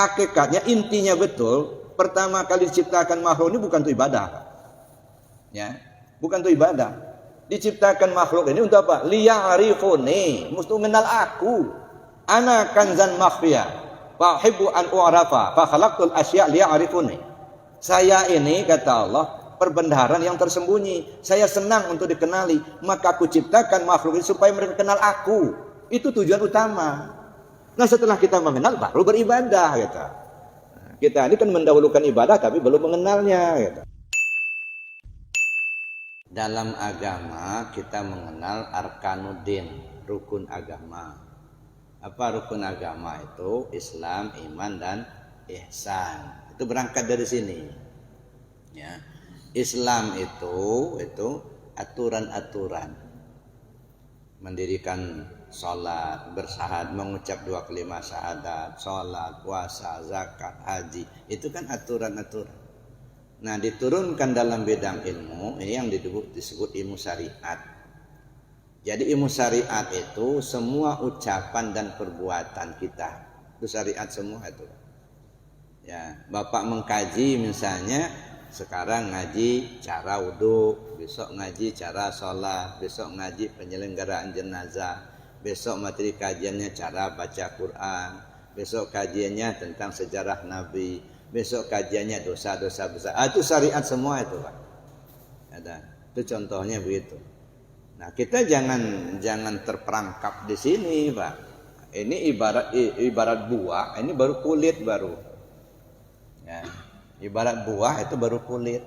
hakikatnya intinya betul, pertama kali diciptakan makhluk ini bukan untuk ibadah. Ya, bukan untuk ibadah. Diciptakan makhluk ini untuk apa? Liya'rifuni, mesti mengenal aku. Ana kanzan makhfiya, fa uhibbu an u'rafa, fa khalaqtul asya' liya'rifuni. Saya ini kata Allah perbendaharaan yang tersembunyi. Saya senang untuk dikenali, maka aku ciptakan makhluk ini supaya mereka kenal aku. Itu tujuan utama. Nah, setelah kita mengenal baru beribadah gitu. Kita ini kan mendahulukan ibadah tapi belum mengenalnya gitu. Dalam agama kita mengenal arkanuddin, rukun agama. Apa rukun agama itu? Islam, iman dan ihsan. Itu berangkat dari sini. Ya. Islam itu aturan-aturan. Mendirikan sholat, bersyahadat, mengucap 2 kalimat syahadat, sholat, puasa, zakat, haji. Itu kan aturan-aturan. Nah, diturunkan dalam bidang ilmu, ini yang disebut ilmu syariat. Jadi ilmu syariat itu semua ucapan dan perbuatan kita. Itu syariat semua itu. Ya, Bapak mengkaji misalnya, sekarang ngaji cara wudhu, besok ngaji cara sholat, besok ngaji penyelenggaraan jenazah, besok materi kajiannya cara baca Quran, besok kajiannya tentang sejarah Nabi, besok kajiannya dosa-dosa besar. Itu syariat semua itu, Pak. Ada. Itu contohnya begitu. Nah, kita jangan terperangkap di sini, Pak. Ini ibarat buah, ini baru kulit baru. Ya. Ibarat buah itu baru kulit.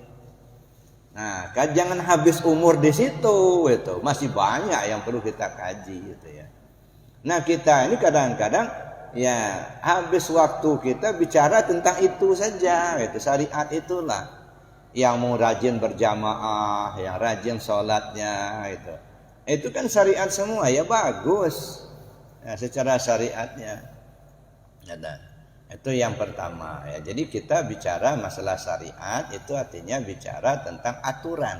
Nah, jangan habis umur di situ itu. Masih banyak yang perlu kita kaji gitu ya. Nah, kita ini kadang-kadang ya habis waktu kita bicara tentang itu saja, itu syariat itulah. Yang mau rajin berjamaah, yang rajin sholatnya itu kan syariat semua ya, bagus. Nah, secara syariatnya ada. Itu yang pertama ya. Jadi kita bicara masalah syariat itu artinya bicara tentang aturan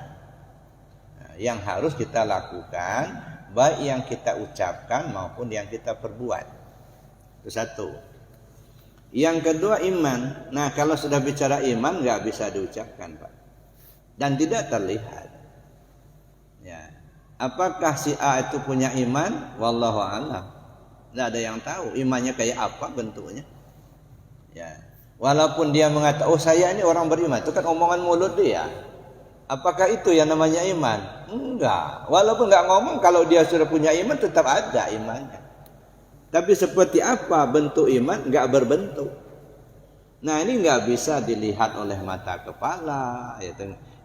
yang harus kita lakukan, baik yang kita ucapkan maupun yang kita perbuat. Itu satu. Yang kedua iman. Nah, kalau sudah bicara iman nggak bisa diucapkan, Pak, dan tidak terlihat. Ya, apakah si A itu punya iman? Wallahu a'lam. Nggak ada yang tahu imannya kayak apa bentuknya. Ya, walaupun dia mengatakan, oh saya ini orang beriman, itu kan omongan mulut dia. Apakah itu yang namanya iman? Enggak. Walaupun enggak ngomong, kalau dia sudah punya iman tetap ada imannya. Tapi seperti apa bentuk iman? Enggak berbentuk. Nah, ini enggak bisa dilihat oleh mata kepala.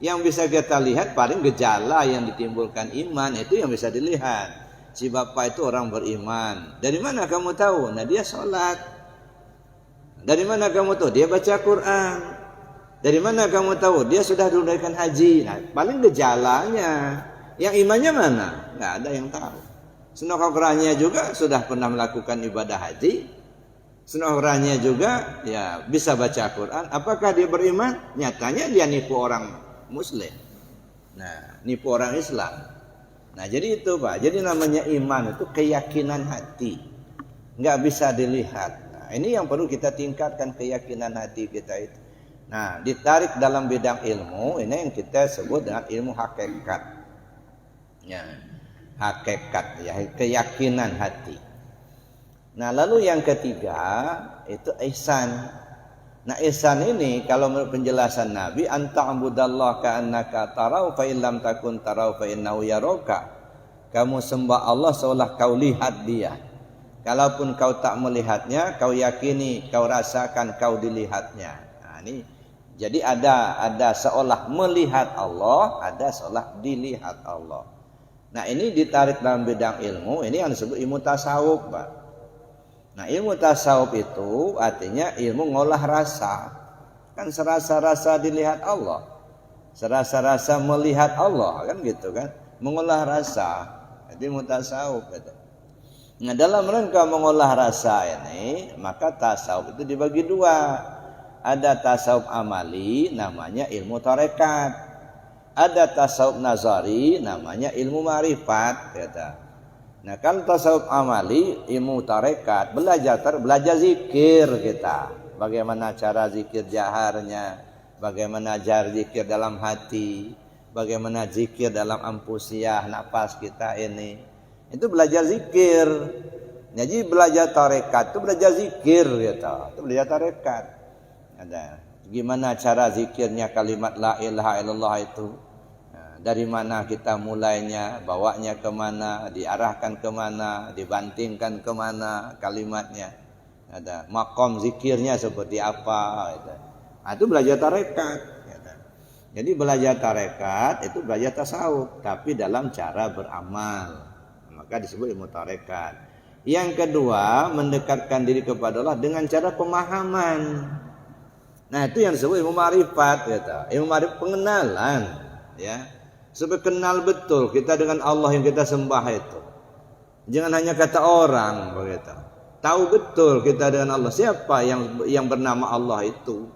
Yang bisa kita lihat paling gejala yang ditimbulkan iman, itu yang bisa dilihat. Si bapak itu orang beriman. Dari mana kamu tahu? Nah, dia sholat. Dari mana kamu tahu? Dia baca Quran. Dari mana kamu tahu? Dia sudah menunaikan haji. Nah, paling gejalanya. Yang imannya mana? Nggak ada yang tahu. Senokorannya juga sudah pernah melakukan ibadah haji. Senokorannya juga ya bisa baca Quran. Apakah dia beriman? Nyatanya dia nipu orang Muslim. Nah, nipu orang Islam. Nah, jadi itu, Pak. Jadi namanya iman itu keyakinan hati. Nggak bisa dilihat. Ini yang perlu kita tingkatkan, keyakinan hati kita itu. Nah, ditarik dalam bidang ilmu, ini yang kita sebut dengan ilmu hakikat. Ya, hakikat, ya, keyakinan hati. Nah, lalu yang ketiga itu ihsan. Nah, ihsan ini kalau menurut penjelasan Nabi, anta'budallaha ka'annaka tarau fa illam takun tarau fa innahu yaraka. Kamu sembah Allah seolah kau lihat dia. Kalaupun kau tak melihatnya, kau yakini, kau rasakan, kau dilihatnya. Nah, ini jadi ada seolah melihat Allah, ada seolah dilihat Allah. Nah, ini ditarik dalam bidang ilmu, ini yang disebut ilmu tasawuf, Pak. Nah, ilmu tasawuf itu artinya ilmu ngolah rasa. Kan serasa-rasa dilihat Allah, serasa-rasa melihat Allah, kan gitu kan? Mengolah rasa. Itu ilmu tasawuf itu. Nah, dalam rangka mengolah rasa ini, maka tasawuf itu dibagi dua. Ada tasawuf amali, namanya ilmu tarekat. Ada tasawuf nazari, namanya ilmu ma'rifat. Nah, kalau tasawuf amali, ilmu tarekat, belajar zikir kita. bagaimana cara zikir jaharnya, bagaimana jar zikir dalam hati, bagaimana zikir dalam ampusiah nafas kita ini. Itu belajar zikir. Jadi belajar tarekat itu belajar zikir gitu. Itu belajar tarekat. Ada gimana cara zikirnya kalimat la ilaha illallah itu. Dari mana kita mulainya, bawanya kemana, diarahkan kemana, dibantingkan kemana kalimatnya. Ada makom zikirnya seperti apa gitu. Itu belajar tarekat gitu. Jadi belajar tarekat itu belajar tasawuf, tapi dalam cara beramal. Maka disebut ilmu tarekat. Yang kedua, mendekatkan diri kepada Allah dengan cara pemahaman. Nah, itu yang disebut ilmu ma'rifat gitu. Ilmu ma'rifat pengenalan, ya. Supaya kenal betul kita dengan Allah yang kita sembah itu. Jangan hanya kata orang begitu. Tahu betul kita dengan Allah, siapa yang bernama Allah itu.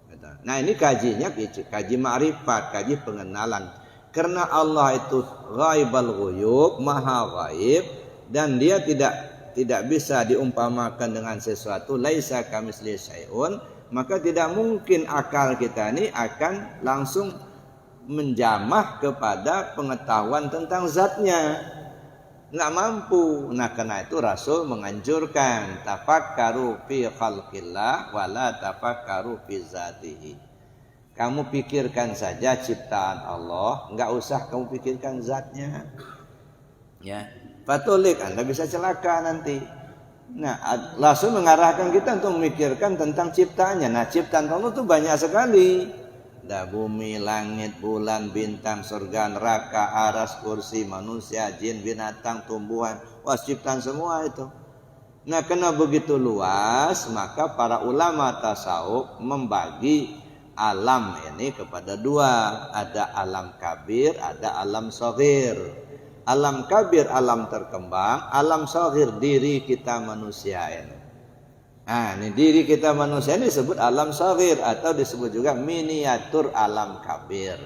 Gitu. Nah, ini kajinya kaji ma'rifat, kaji pengenalan. Karena Allah itu ghaibal ghuyub, maha ghaib, dan dia tidak bisa diumpamakan dengan sesuatu, laisa kamitslihi syai'un, maka tidak mungkin akal kita ini akan langsung menjamah kepada pengetahuan tentang zatnya. Nggak mampu. Nah, karena itu Rasul menganjurkan tafakkaru fi khalqillah wala tafakkaru fi zatihi. Kamu pikirkan saja ciptaan Allah, nggak usah kamu pikirkan zatnya. Ya. Patulik, Anda bisa celaka nanti. Nah, langsung mengarahkan kita untuk memikirkan tentang ciptaannya. Nah, ciptaan Allah itu banyak sekali. Ada bumi, langit, bulan, bintang, surga, neraka, aras, kursi, manusia, jin, binatang, tumbuhan. Wah, ciptaan semua itu. Nah, karena begitu luas, maka para ulama tasawuf membagi alam ini kepada dua. Ada alam kabir, ada alam shaghir. Alam kabir, alam terkembang, alam shaghir, diri kita manusia ini. Nah, ini diri kita manusia ini disebut alam shaghir atau disebut juga miniatur alam kabir.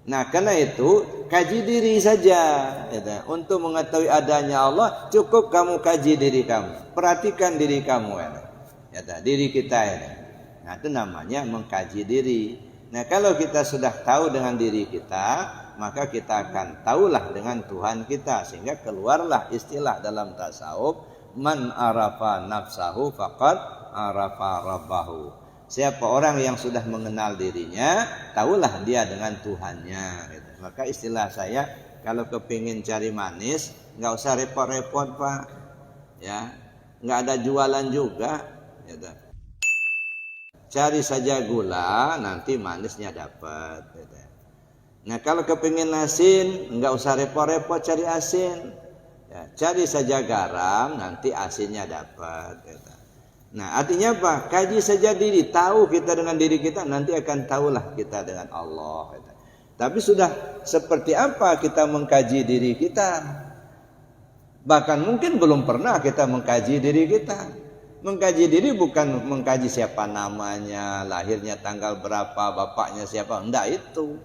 Nah, karena itu kaji diri saja. Gitu. Untuk mengetahui adanya Allah, cukup kamu kaji diri kamu. Perhatikan diri kamu ini. Gitu. Diri kita ini. Nah, itu namanya mengkaji diri. Nah, kalau kita sudah tahu dengan diri kita, maka kita akan tahulah dengan Tuhan kita, sehingga keluarlah istilah dalam tasawuf, man arafa nafsahu faqad arafa rabbahu. Siapa orang yang sudah mengenal dirinya, tahulah dia dengan Tuhannya gitu. Maka istilah saya, kalau kepingin cari manis, nggak usah repot-repot Pak, ya, nggak ada jualan juga gitu. Cari saja gula, nanti manisnya dapat gitu. Nah, kalau kepingin asin, nggak usah repot-repot cari asin. Ya, cari saja garam, nanti asinnya dapat. Gitu. Nah, artinya apa? Kaji saja diri, tahu kita dengan diri kita, nanti akan tahulah kita dengan Allah. Gitu. Tapi sudah seperti apa kita mengkaji diri kita? Bahkan mungkin belum pernah kita mengkaji diri kita. Mengkaji diri bukan mengkaji siapa namanya, lahirnya tanggal berapa, bapaknya siapa. Enggak itu.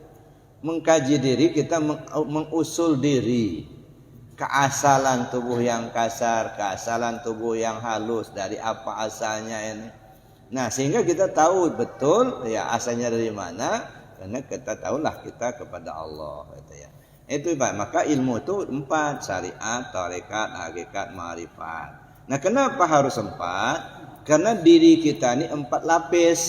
Mengkaji diri kita mengusul diri, keasalan tubuh yang kasar, keasalan tubuh yang halus, dari apa asalnya ini. Nah, sehingga kita tahu betul ya asalnya dari mana, karena kita tahulah kita kepada Allah gitu ya. Itu Pak, maka ilmu itu 4, syariat, tarekat, hakikat, ma'rifat. Nah, kenapa harus 4? Karena diri kita ini 4 lapis.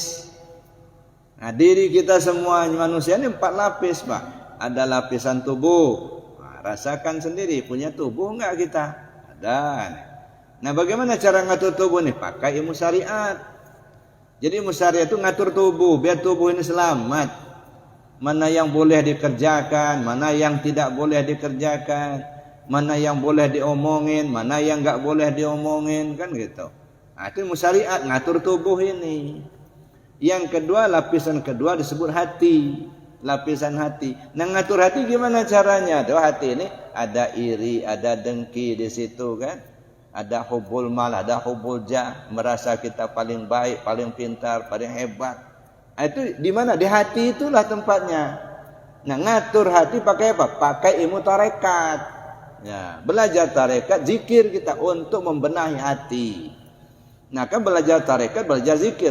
Nah, diri kita semua manusia ini 4 lapis Pak. Ada lapisan tubuh. Nah, rasakan sendiri, punya tubuh enggak kita? Ada. Nah, bagaimana cara ngatur tubuh nih? Pakai ilmu syariat. Jadi ilmu syariat itu ngatur tubuh, biar tubuh ini selamat. Mana yang boleh dikerjakan, mana yang tidak boleh dikerjakan, mana yang boleh diomongin, mana yang enggak boleh diomongin, kan gitu. Nah, itu ilmu syariat, ngatur tubuh ini. Yang kedua, lapisan kedua disebut hati. Lapisan hati. Nah, ngatur hati gimana caranya? Tuh, hati ini ada iri, ada dengki di situ kan. Ada hubul mal, ada hubul jah, merasa kita paling baik, paling pintar, paling hebat. Nah, itu di mana? Di hati itulah tempatnya. Nah, ngatur hati pakai apa? Pakai ilmu tarekat. Ya, belajar tarekat, zikir kita untuk membenahi hati. Nah, kan belajar tarekat, belajar zikir.